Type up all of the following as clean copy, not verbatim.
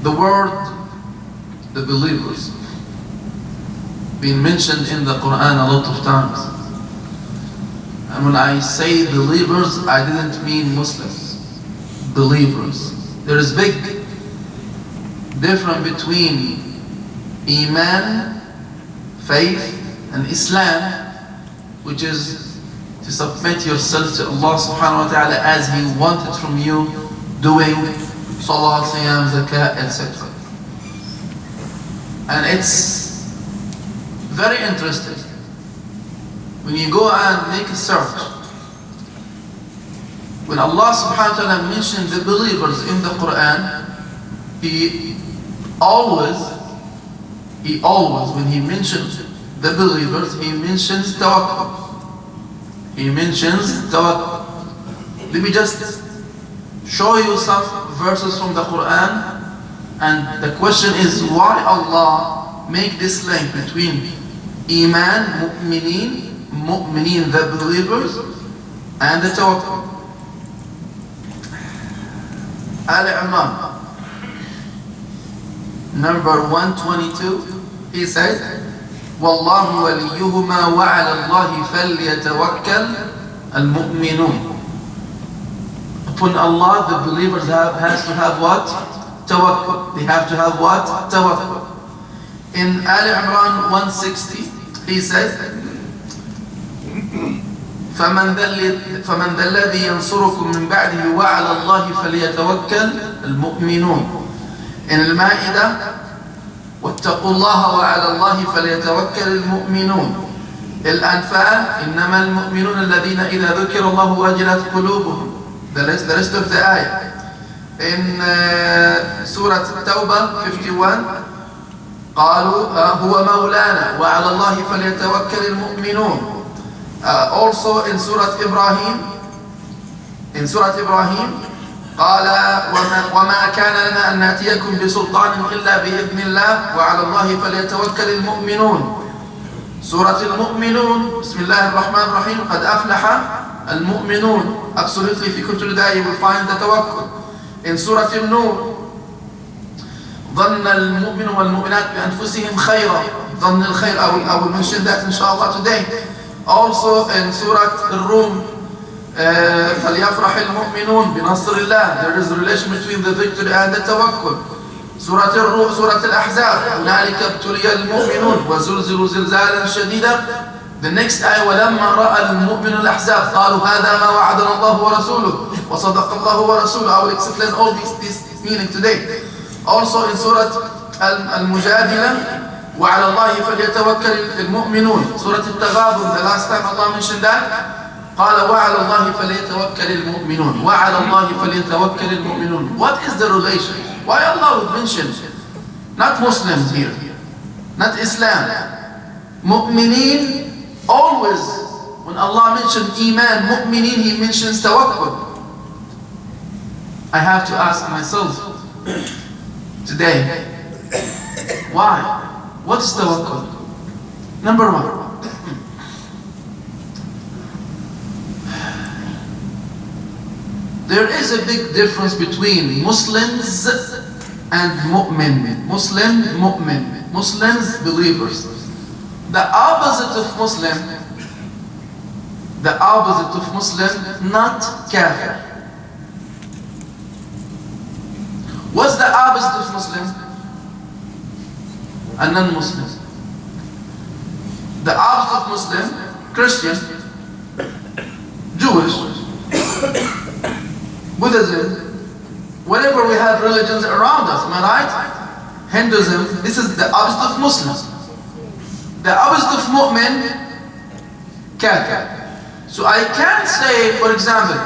The word, the believers, been mentioned in the Quran a lot of times. And when I say believers, I didn't mean Muslims. Believers. There is big difference between Iman, faith, and Islam, which is to submit yourself to Allah subhanahu wa ta'ala as He wanted from you, doing Salah, Siyam, Zakat, etc. And it's very interesting. When you go and make a search, when Allah subhanahu wa ta'ala mentioned the believers in the Quran, He always, when He mentions the believers, He mentions tawakkul. He mentions tawakkul. Let me just show you some verses from the Quran, and the question is why Allah make this link between Iman, mu'mineen, the believers, and the tawakkul. Ali Imran, number 122, he said, وَاللَّهُ وَلِيُّهُمَا وَعَلَى اللَّهِ فَلْيَتَوَكَّلْ الْمُؤْمِنُونَ. Upon Allah, the believers has to have what? Tawakkul. They have to have what? Tawakkul. In Ali Imran 160, he says, فَمَنْ ذَا الَّذِي يَنْصُرُكُم مِّن بَعْدِهِ وَعَلَى اللَّهِ فَلْيَتَوَكَّلْ الْمُؤْمِنُونَ. In Al-Ma'idah, واتقوا الله وعلى الله فليتوكل المؤمنون. الأنفال إنما المؤمنون الذين إذا ذكر الله وجلت قلوبهم. The rest of the ayah. In Surah Tawbah 51, قالوا هو مولانا وعلى الله فليتوكل المؤمنون. Also in Surah Ibrahim, قال وما كان لنا أن نأتيكم بسلطان إلا بإذن الله وعلى الله فليتوكل المؤمنون. سورة المؤمنون, بسم الله الرحمن الرحيم, قد أفلح المؤمنون. Absolutely, if you go to that, you will find the tawakkul. In Surah An-Nur, ظن المؤمن والمؤمنات بأنفسهم خيرا. ظن الخير, I will mention that inshallah today. Also in Surah Ar-Rum, فليفرح المؤمنون بنصر الله. There is a relation between the victory and the tawakkul. Surah Ar-Rum, Surah Al-Ahzab, هنالك ابتلي المؤمنون وزلزلوا زلزالا شديدا. The next ayah, ولما رأى المؤمن الأحزاب قالوا هذا ما وعدنا الله ورسوله وصدق الله ورسوله. I will explain all this meaning today. Also in Surah Al-Mujadila, وعلى الله فليتوكل المؤمنون. Surah Al-Taghabun, the last time Allah mentioned that, قال وعلى الله فليتوكل المؤمنون. وعلى الله فليتوكل المؤمنون. What is the relation? Why Allah would mention not Muslims here, not Islam, mu'mineen? Always when Allah mentioned Iman, mu'mineen, He mentions tawakkul. I have to ask myself today, why? What is tawakkul? Number one, there is a big difference between Muslims and mu'min. Muslim, mu'min. Muslims, believers. The opposite of Muslim, not kafir. What's the opposite of Muslim? A non-Muslim. The opposite of Muslim, Christian, Jewish, Buddhism, whenever we have religions around us, am I right? Hinduism, this is the opposite of Muslims. The opposite of mu'min, kafir. So I can't say, for example,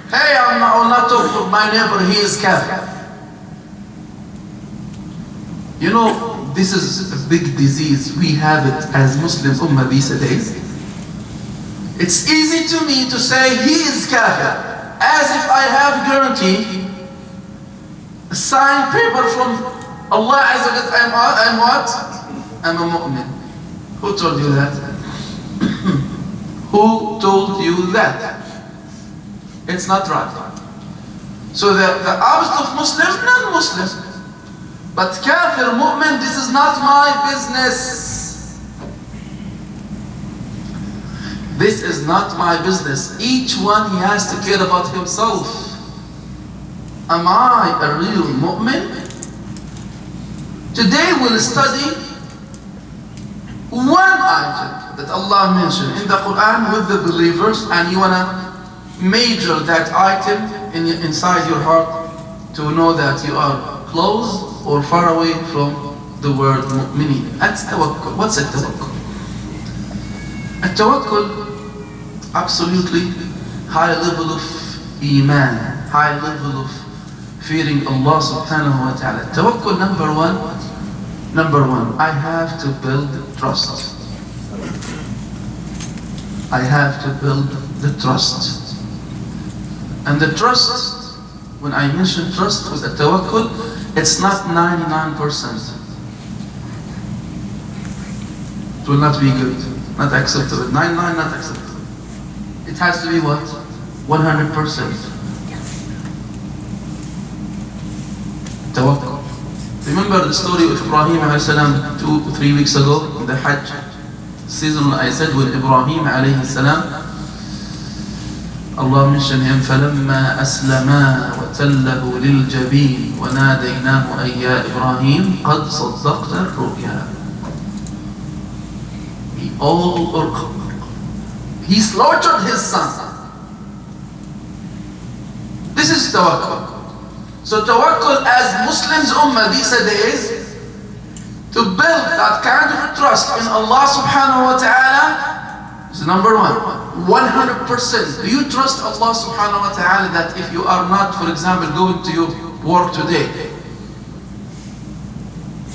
hey, I will not talk to my neighbor, he is kafir. You know, this is a big disease. We have it as Muslim ummah these days. It's easy to me to say he is kafir, as if I have guarantee, a signed paper from Allah Azza wa Jalla, I'm what? I'm a mu'min. Who told you that? Who told you that? It's not right. So the opposite of Muslim, non-Muslim. But kafir, mu'min, this is not my business. This is not my business. Each one, he has to care about himself. Am I a real mu'min? Today we'll study one item that Allah mentioned in the Quran with the believers, and you want to major that item inside your heart to know that you are close or far away from the word mu'mineen. That's tawakkul. What's a tawakkul? A tawakkul, absolutely high level of iman, high level of fearing Allah subhanahu wa ta'ala. Tawakkul, number one, I have to build trust. I have to build the trust. And the trust, when I mention trust with a tawakkul, it's not 99%. It will not be good, not acceptable. 99, not acceptable. It has to be what? 100%. Tawakkul. Remember the story of Ibrahim alayhi salam 2 or 3 weeks ago in the Hajj season. I said when Ibrahim alayhi salam, Allah mentioned him, فَلَمَّا أَسْلَمَا وَتَلَّهُ لِلْجَبِينِ وَنَادَيْنَاهُ أَيْ يَا إِبْرَاهِيمُ قَدْ صَدَّقْتَ الرُّؤْيَا. He slaughtered his son. This is tawakkul. So tawakkul as Muslims ummah these days, to build that kind of trust in Allah subhanahu wa ta'ala is number one. 100%. Do you trust Allah subhanahu wa ta'ala that if you are not, for example, going to your work today,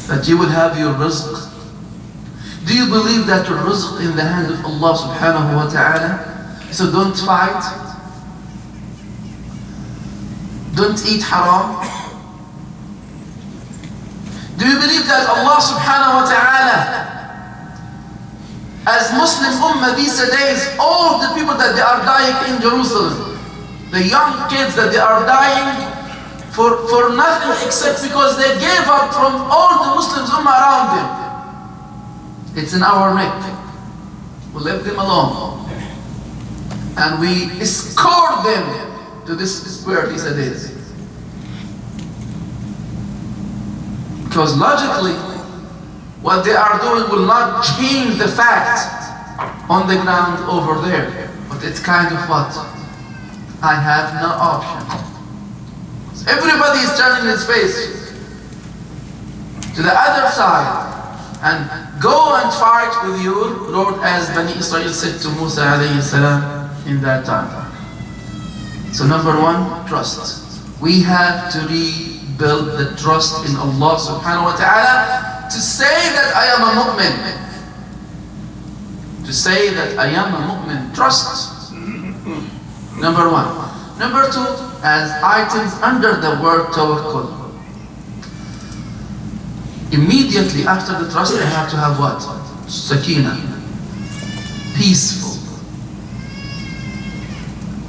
that you will have your rizq? Do you believe that your rizq in the hand of Allah subhanahu wa ta'ala? So don't fight. Don't eat haram. Do you believe that Allah subhanahu wa ta'ala, as Muslim ummah these days, all the people that they are dying in Jerusalem, the young kids that they are dying for nothing except because they gave up from all the Muslims ummah around them. It's in our neck. We leave them alone. And we escort them to this square these days. Because logically, what they are doing will not change the fact on the ground over there. But it's kind of what? I have no option. So everybody is turning his face to the other side and go and fight with your Lord, as Bani Israel said to Musa alayhi salam in that time. So number one, trust. We have to rebuild the trust in Allah subhanahu wa ta'ala to say that I am a mu'min. To say that I am a mu'min. Trust. Number one. Number two, as items under the word tawakkul. Immediately after the trust, I have to have what? Sakina. Peaceful.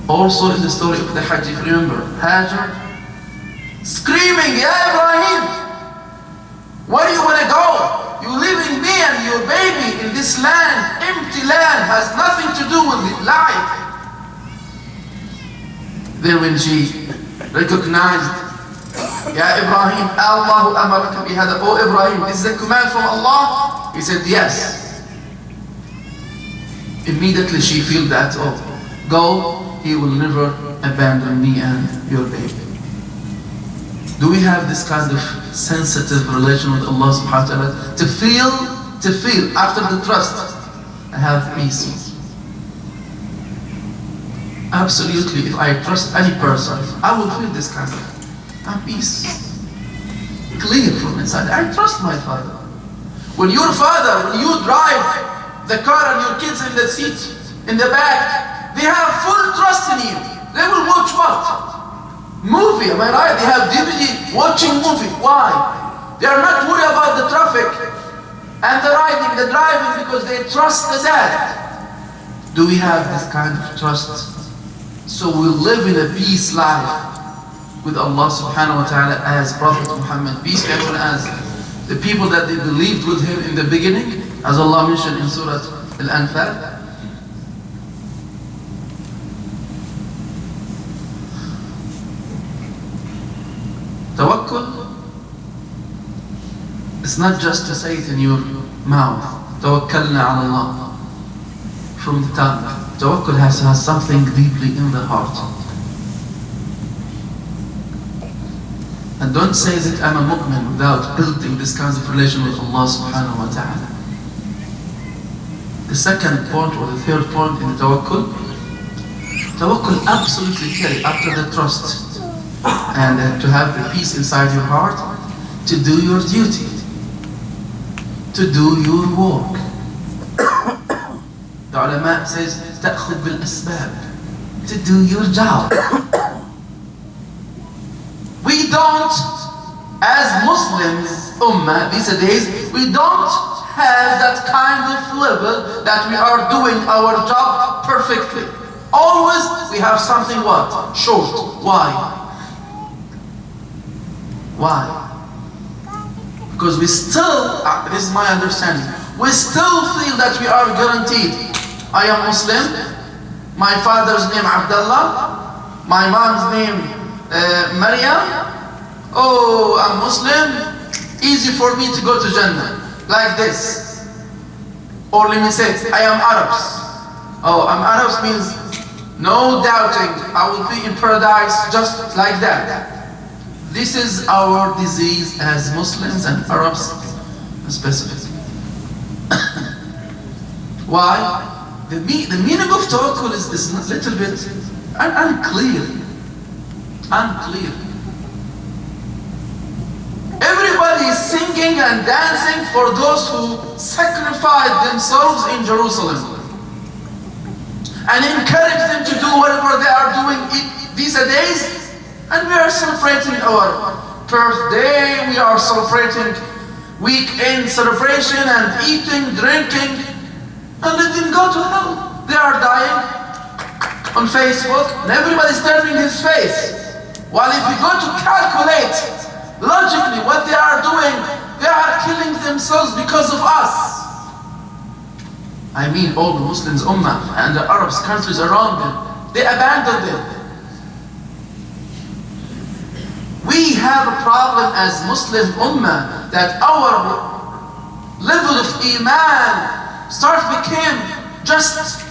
Also in the story of the Hajj, if you remember, Hajar screaming, Ya Ibrahim, where do you want to go? You leaving me and your baby in this land, empty land, has nothing to do with life. Then when she recognized, Ya Ibrahim, Allahu amaraka bihada, oh Ibrahim, this is a command from Allah? He said, yes. Immediately she felt that, oh, go, He will never abandon me and your baby. Do we have this kind of sensitive relation with Allah subhanahu wa ta'ala? To feel after the trust, I have peace. Absolutely, if I trust any person, I will feel this kind of peace. Clear from inside. I trust my father. When your father, when you drive the car and your kids in the seat, in the back, they have full trust in you. They will watch what? Movie, am I right? They have DVD watching movie. Why? They are not worried about the traffic and the riding, the driving, because they trust the dad. Do we have this kind of trust? So we live in a peace life. with Allah subhanahu wa ta'ala as Prophet Muhammad, peace be upon him, as the people that they believed with him in the beginning, as Allah mentioned in Surah Al-Anfal. Tawakkul is not just to say it in your mouth, Tawakkalna ala Allah, from the tongue. Tawakkul has something deeply in the heart. And don't say that I'm a mu'min without building this kind of relation with Allah subhanahu wa ta'ala. The second point or the third point in Tawakkul absolutely carry after the trust and to have the peace inside your heart, to do your duty, to do your work. The ulama says, تأخذ بالأسباب, to do your job. We don't, as Muslims, Ummah, these days, we don't have that kind of level that we are doing our job perfectly. Always we have something what? Short. Why? Why? Because we still, this is my understanding, we still feel that we are guaranteed. I am Muslim, my father's name Abdullah, my mom's name Maryam. Oh, I'm Muslim, easy for me to go to Jannah, like this. Or let me say, I am Arabs. Oh, I'm Arabs means no doubting, I will be in paradise just like that. This is our disease as Muslims and Arabs specifically. Why? The meaning of tawakkul is a little bit unclear. Everybody is singing and dancing for those who sacrificed themselves in Jerusalem and encourage them to do whatever they are doing these days. And we are celebrating our birthday, we are celebrating weekend celebration and eating, drinking, and let them go to hell. They are dying on Facebook and everybody's turning his face. While if you go to calculate logically what they are doing, they are killing themselves because of us. I mean all the Muslims, Ummah, and the Arabs, countries around them, they abandoned them. We have a problem as Muslim Ummah that our level of Iman became just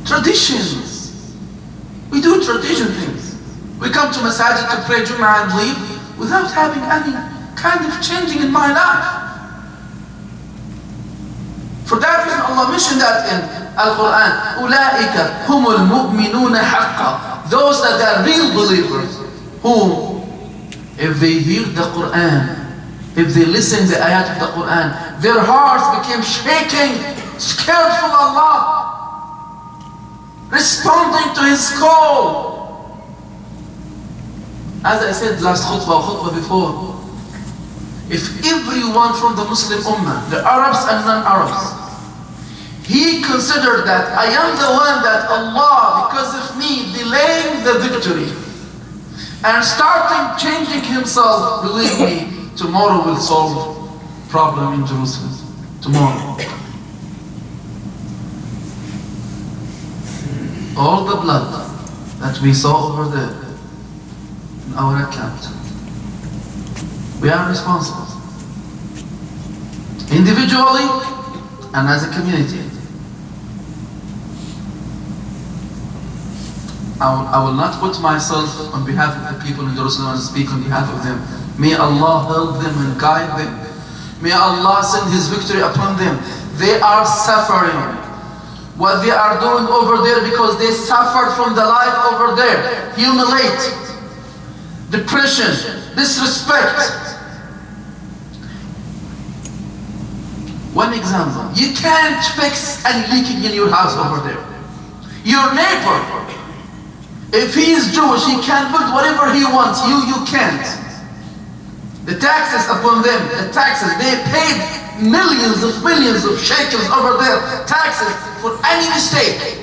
traditions. We do tradition things. We come to Masajid to pray Jum'ah and leave without having any kind of changing in my life. For that reason Allah mentioned that in Al-Quran, أُولَٰئِكَ هُمُ الْمُؤْمِنُونَ حَقًّا. Those that are real believers, who, if they hear the Quran, if they listen to the ayat of the Quran, their hearts became shaking, scared for Allah, responding to His call. As I said last khutbah before, if everyone from the Muslim Ummah, the Arabs and non-Arabs, he considered that I am the one that Allah, because of me, delaying the victory and starting changing himself, believe me, tomorrow will solve problem in Jerusalem. Tomorrow. All the blood that we saw over there in our account, we are responsible. Individually and as a community. I will not put myself on behalf of the people in Jerusalem and speak on behalf of them. May Allah help them and guide them. May Allah send His victory upon them. They are suffering. What they are doing over there because they suffered from the life over there. Humiliate, depression, disrespect. One example. You can't fix any leaking in your house over there. Your neighbor, if he is Jewish, he can build whatever he wants. You can't. The taxes upon them, the taxes, they paid millions of shekels over there, taxes for any mistake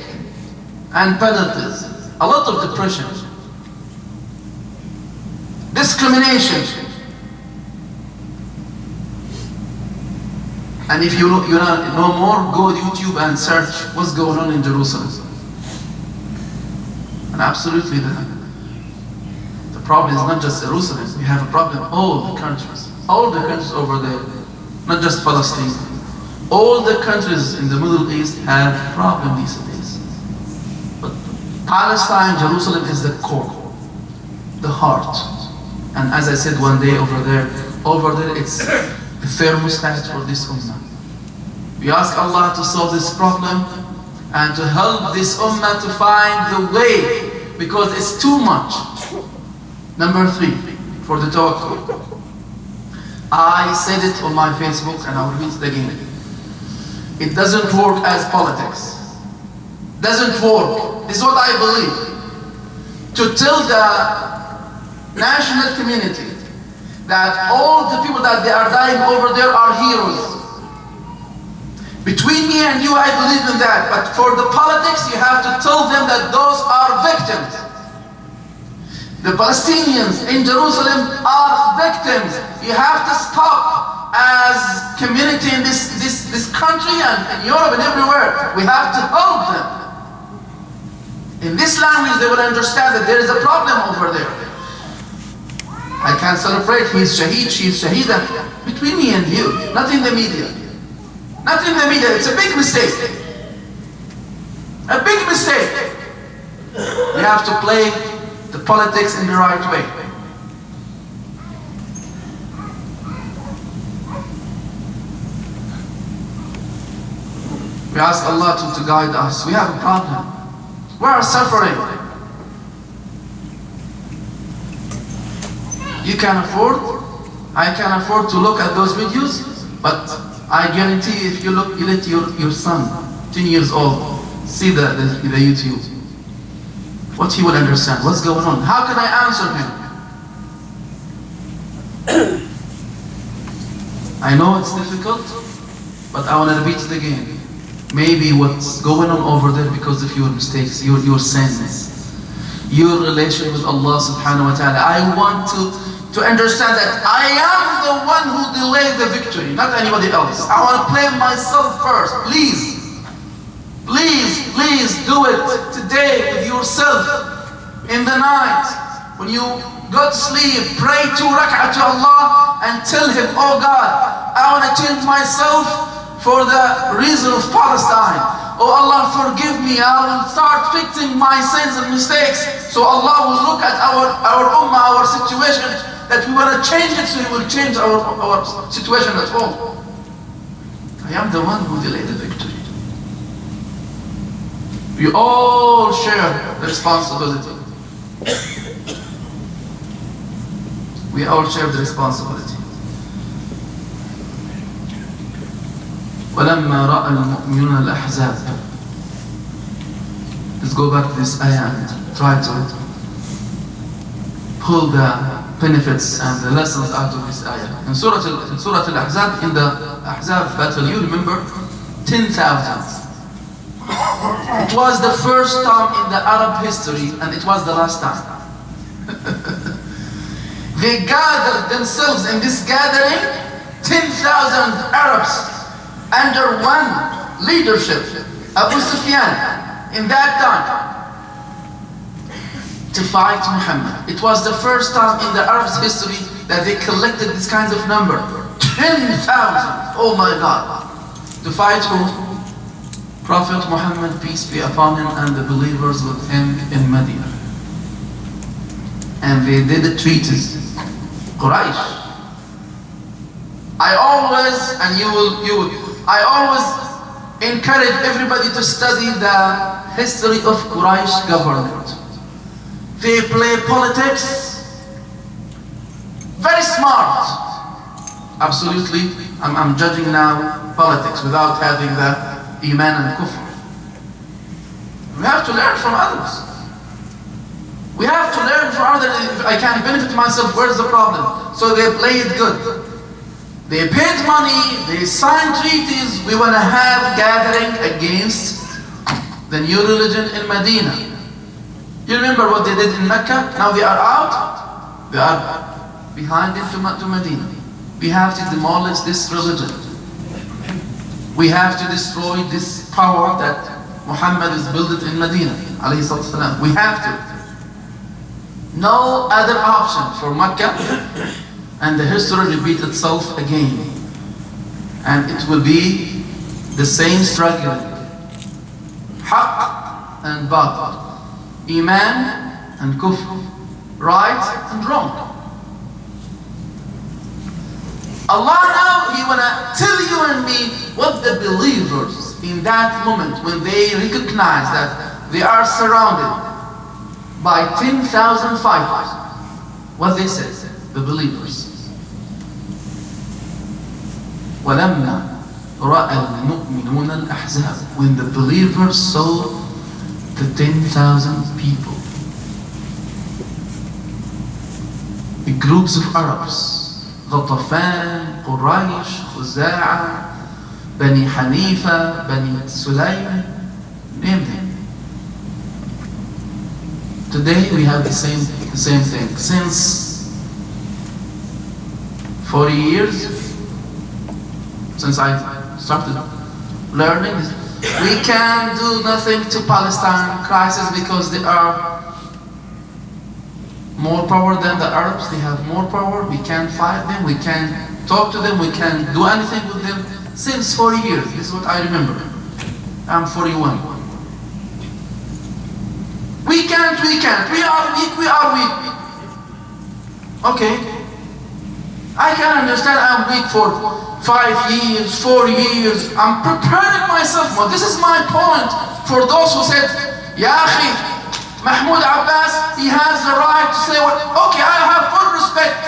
and penalties. A lot of depression. discrimination. And if you know more, go to YouTube and search what's going on in Jerusalem. And absolutely the problem is not just Jerusalem. We have a problem all the countries over there, not just Palestine. All the countries in the Middle East have problems these days. But Palestine, Jerusalem is the core, the heart. And as I said one day over there it's the thermostat for this ummah. We ask Allah to solve this problem and to help this ummah to find the way, because it's too much. Number 3, for the tawakkul. I said it on my Facebook and I'll repeat it again. It doesn't work as politics. Doesn't work. This is what I believe. To tell the national community that all the people that they are dying over there are heroes. Between me and you, I believe in that. But for the politics, you have to tell them that those are victims. The Palestinians in Jerusalem are victims. You have to stop as community in this country and in Europe and everywhere. We have to help them. In this language, they will understand that there is a problem over there. I can celebrate, he is shaheed, she is shaheeda, between me and you, not in the media. Not in the media, it's a big mistake. A big mistake. We have to play the politics in the right way. We ask Allah to guide us. We have a problem. We are suffering. You can afford, I can afford to look at those videos, but I guarantee if you let your son, 10 years old, see the YouTube, what he will understand, what's going on. How can I answer him? I know it's difficult, but I want to repeat it again. Maybe what's going on over there because of your mistakes, your sins, your relation with Allah subhanahu wa ta'ala. I want to understand that I am the one who delayed the victory, not anybody else. I want to blame myself first. Please do it today with yourself. In the night, when you go to sleep, pray 2 rak'ah to Allah and tell Him, oh God, I want to change myself for the reason of Palestine. Oh Allah, forgive me. I will start fixing my sins and mistakes. So Allah will look at our ummah, our situation, that we want to change it, so He will change our situation at home. I am the one who delayed the victory. We all share the responsibility. We all share the responsibility. وَلَمَّا رَأَى الْمُؤْمِنُونَ الْأَحْزَابَ. Let's go back to this ayah and try to pull the benefits and the lessons out of this ayah. In Surah Al-Ahzab, in the Ahzab battle, you remember 10,000. It was the first time in the Arab history, and it was the last time. They gathered themselves in this gathering, 10,000 Arabs, under one leadership, Abu Sufyan, in that time, to fight Muhammad. It was the first time in the Arabs' history that they collected this kind of number. 10,000, oh my God, to fight who? Prophet Muhammad, peace be upon him, and the believers with him in Medina. And they did a treatise, Quraysh. I always encourage everybody to study the history of Quraysh government. They play politics very smart. Absolutely, I'm judging now politics without having the Iman and Kufr. We have to learn from others. We have to learn from others. If I can benefit myself, where's the problem? So they play it good. They paid money, they signed treaties. We want to have gathering against the new religion in Medina. You remember what they did in Mecca? Now they are out. They are behind it to Medina. We have to demolish this religion. We have to destroy this power that Muhammad is built in Medina. We have to. No other option for Mecca, and the history repeats itself again. And it will be the same struggle. Haqq and Batil. Iman and Kufr. Right and wrong. Allah now, He wanna tell you and me what the believers in that moment, when they recognize that they are surrounded by 10,000 fighters, what they said, the believers. وَلَمَّا رَأَى الْمُؤْمِنُونَ الْأَحْزَابَ. When the believers saw the 10,000 people, the groups of Arabs, Ghatafan, Quraysh, Khuza'a, Bani Hanifa, Bani Sulaym, name them. Today we have the same thing. Since 40 years, since I started learning, we can do nothing to Palestine crisis because they are more power than the Arabs. They have more power. We can't fight them. We can't talk to them. We can't do anything with them. Since 40 years, this is what I remember. I'm 41. We can't. We are weak. Okay. I can understand I'm weak for 5 years, 4 years. I'm preparing myself more. This is my point for those who said, Ya akhi, Mahmoud Abbas, he has the right to say what. Okay, I have full respect.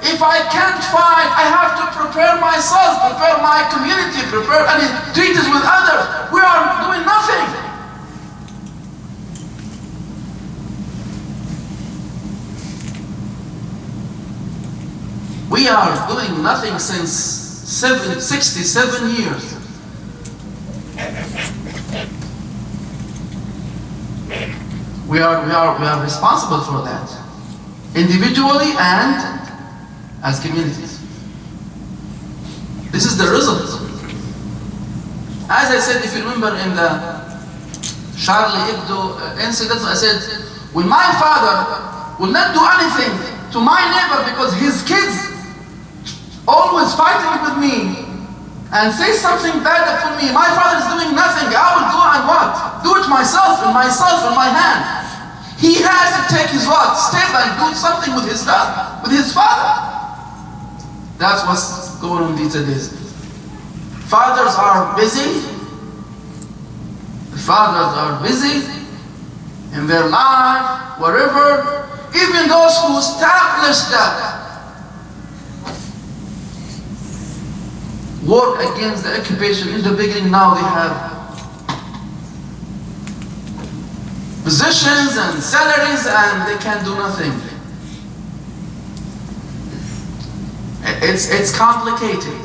If I can't fight, I have to prepare myself, prepare my community, prepare any treaties with others. We are doing nothing. We are doing nothing since 67 years. We are responsible for that, individually and as communities. This is the result. As I said, if you remember in the Charlie Hebdo incident, I said, when my father will not do anything to my neighbor because his kids always fighting with me and say something bad for me, my father is doing nothing, I will go and what? Do it myself in my hand. He has to take his what? Step and do something with his dad, with his father. That's what's going on these days. Fathers are busy. The fathers are busy in their life, wherever. Even those who established that work against the occupation in the beginning, now they have positions and salaries and they can do nothing. It's complicated.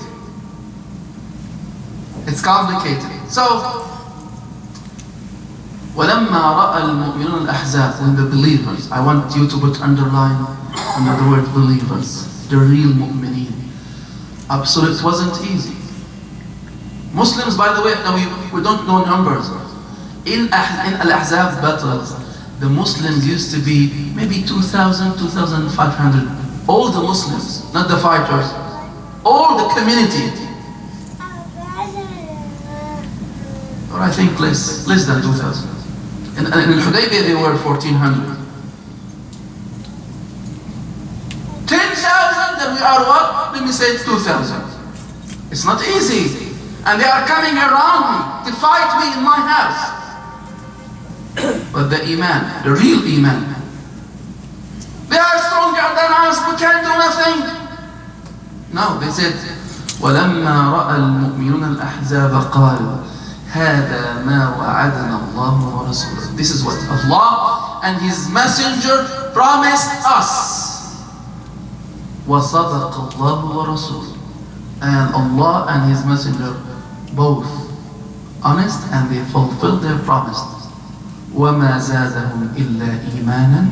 It's complicated. So, وَلَمَّا رَأَى الْمُؤْمِنُونَ الْأَحْزَابَ. When the believers, I want you to put underline under the word believers, the real mu'mineen. Absolutely, it wasn't easy. Muslims, by the way, now we don't know numbers. In Al-Ahzab battles, the Muslims used to be maybe 2,000, 2,500. All the Muslims, not the fighters. All the community. Or I think less than 2,000. In Hudaybiyah they were 1,400. 10,000, then we are what? Let me say 2,000. It's not easy. And they are coming around me to fight me in my house. But the Iman, the real Iman, they are stronger than us, we can't do nothing. No, they said, وَلَمَّا رَأَى الْمُؤْمِنُونَ الْأَحْزَابَ قَالُوا هَذَا مَا وَعَدَنَا اللَّهُ وَرَسُولُهُ. This is what Allah and His Messenger promised us. وَصَدَقَ اللَّهُ وَرَسُولُهُ. And Allah and His Messenger both honest and they fulfilled their promises. وَمَا زَادَهُمْ إِلَّا إِيمَانًا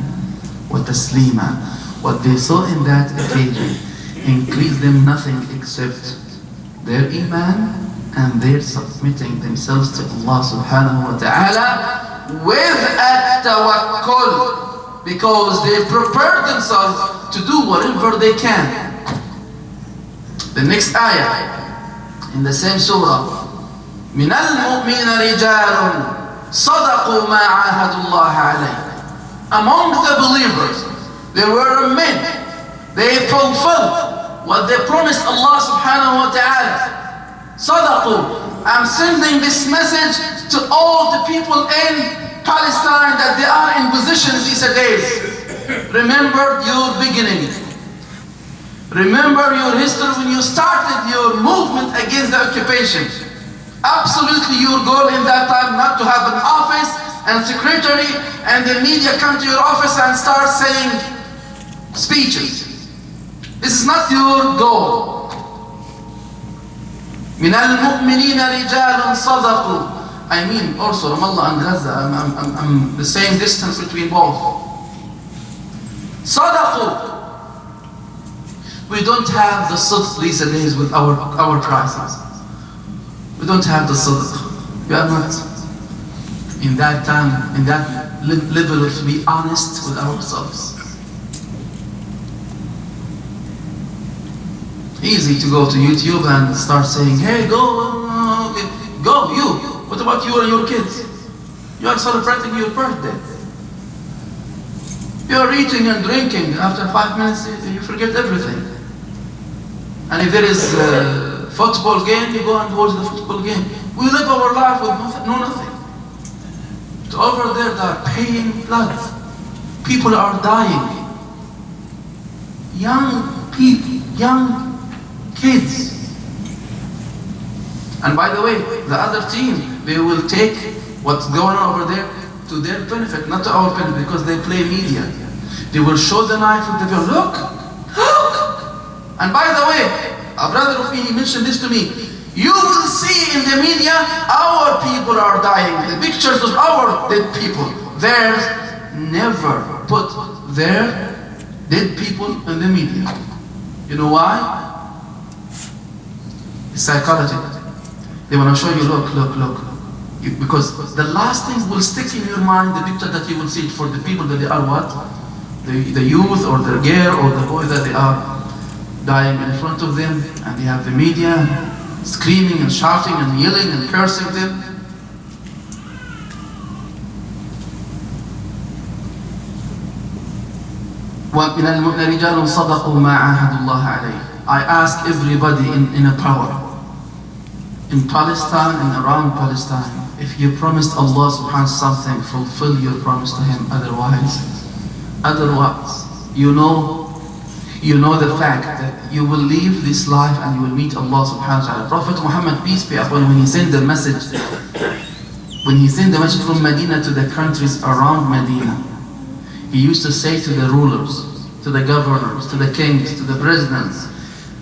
وَتَسْلِيمًا. What they saw in that occasion increased them nothing except their iman and their submitting themselves to Allah subhanahu wa ta'ala with at-tawakkul, because they prepared themselves to do whatever they can. The next ayah in the same surah, مِنَ الْمُؤْمِنَ رِجَالٌ صَدَقُوا مَا عَاهَدُوا اللَّهَ عَلَيْهِ. Among the believers, there were men, they fulfilled what they promised Allah subhanahu wa ta'ala. Sadaqu. I'm sending this message to all the people in Palestine that they are in positions these days. Remember your beginning. Remember your history when you started your movement against the occupation. Absolutely your goal in that time not to have an office and secretary and the media come to your office and start saying speeches. This is not your goal. مِنَ الْمُؤْمِنِينَ رِجَالٌ صَدَقُوا. I mean also Ramallah and Gaza, I'm the same distance between both. صَدَقُوا. We don't have the sidq these days with our crisis. We don't have the sidq. We are not in that time, in that level of to be honest with ourselves. Easy to go to YouTube and start saying, hey, go, you. What about you and your kids? You are celebrating your birthday. You are eating and drinking. After 5 minutes, you forget everything. And if there is a football game, you go and watch the football game. We live our life with nothing. So over there, they are paying blood. People are dying. Young people, young kids. And by the way, the other team, they will take what's going on over there to their benefit, not to our benefit, because they play media. They will show the knife with the girl. Look! And by the way, a brother of me, he mentioned this to me. You will see in the media, our people are dying. The pictures of our dead people. Theirs never put their dead people in the media. You know why? It's psychology. They want to show you, look. Because the last thing will stick in your mind, the picture that you will see for the people that they are what? The youth or the girl or the boy that they are dying in front of them, and they have the media screaming and shouting and yelling and cursing them. وَمِنَ الْمُؤْمِنِينَ رِجَالٌ صَدَقُوا مَا عَاهَدُوا اللَّهَ عَلَيْهِ. I ask everybody in a power, in Palestine and around Palestine, if you promised Allah subhanahu wa ta'ala something, fulfill your promise to Him. Otherwise, you know the fact that you will leave this life and you will meet Allah subhanahu wa ta'ala. Prophet Muhammad, peace be upon him, when he sent the message from Medina to the countries around Medina, he used to say to the rulers, to the governors, to the kings, to the presidents,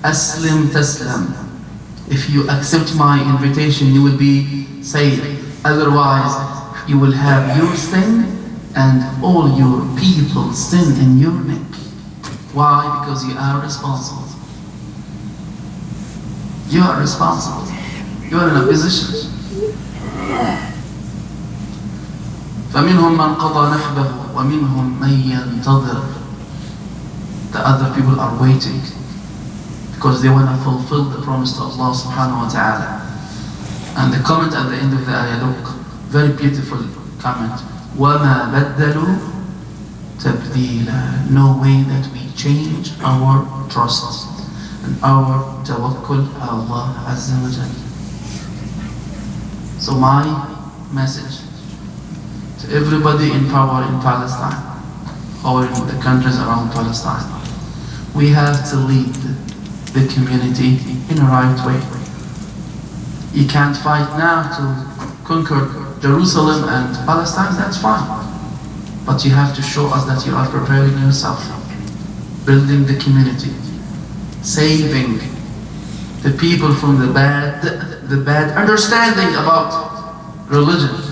Aslim taslam. If you accept my invitation, you will be saved. Otherwise, you will have your sin and all your people's sin in your neck. Why? Because you are responsible. You are responsible. You are in a position. فَمِنْهُمْ مَنْ قَضَى نَحْبَهُ وَمِنْهُمْ مَنْ يَنْتَظِرُ. The other people are waiting because they want to fulfill the promise to Allah subhanahu wa ta'ala. And the comment at the end of the ayah, look, very beautiful comment. وَمَا بَدَّلُوا تَبْدِيلًا. No way that we change our trust and our tawakkul Allah Azza wa Jalla. So my message to everybody in power in Palestine or in the countries around Palestine, we have to lead the community in a right way. You can't fight now to conquer Jerusalem and Palestine, that's fine. But you have to show us that you are preparing yourself, building the community, saving the people from the bad understanding about religion.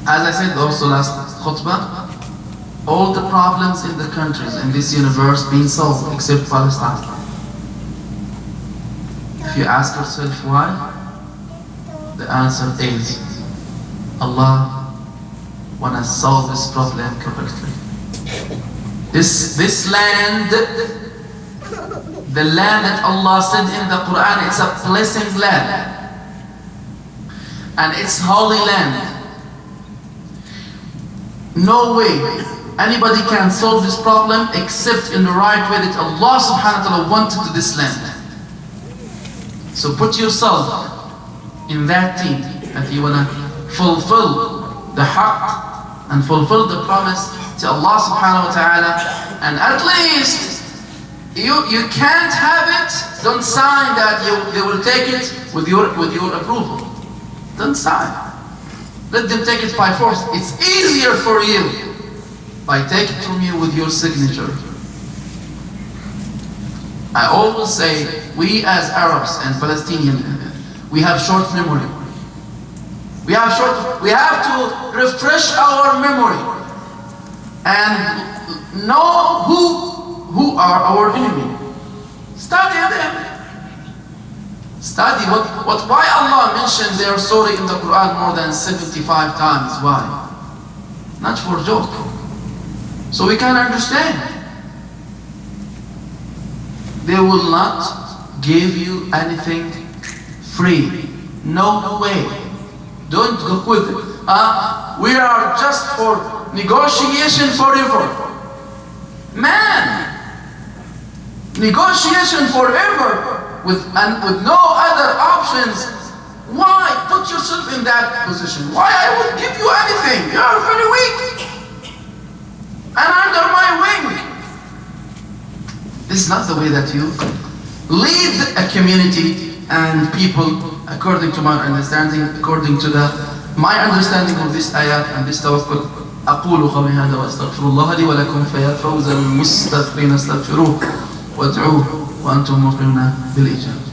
As I said also last khutbah, all the problems in the countries in this universe being solved except Palestine. If you ask yourself why, the answer is Allah wanna solve this problem completely. This land, the land that Allah said in the Quran, it's a blessed land. And it's holy land. No way anybody can solve this problem except in the right way that Allah subhanahu wa ta'ala wanted to this land. So put yourself in that team that you want to fulfill the haqq and fulfill the promise to Allah subhanahu wa ta'ala, and at least you can't have it, don't sign that they will take it with your approval. Don't sign. Let them take it by force. It's easier for you by taking it from you with your signature. I always say, we as Arabs and Palestinians, we have short memory. We have to refresh our memory and know who are our enemy. Study them. Study why Allah mentioned their story in the Quran more than 75 times. Why? Not for joke. So we can understand. They will not give you anything free. No way. Don't go with it. We are just for negotiation forever. Man! Negotiation forever with no other options. Why put yourself in that position? Why I would give you anything? You are very weak. And under my wing. This is not the way that you lead a community and people according to my understanding, according to my understanding of this ayat and this tawakkul. أقول قولي هذا وأستغفر الله لي ولكم فيا فوز المستغفرين استغفروه وادعوه وأنتم موقنون بالإجابة.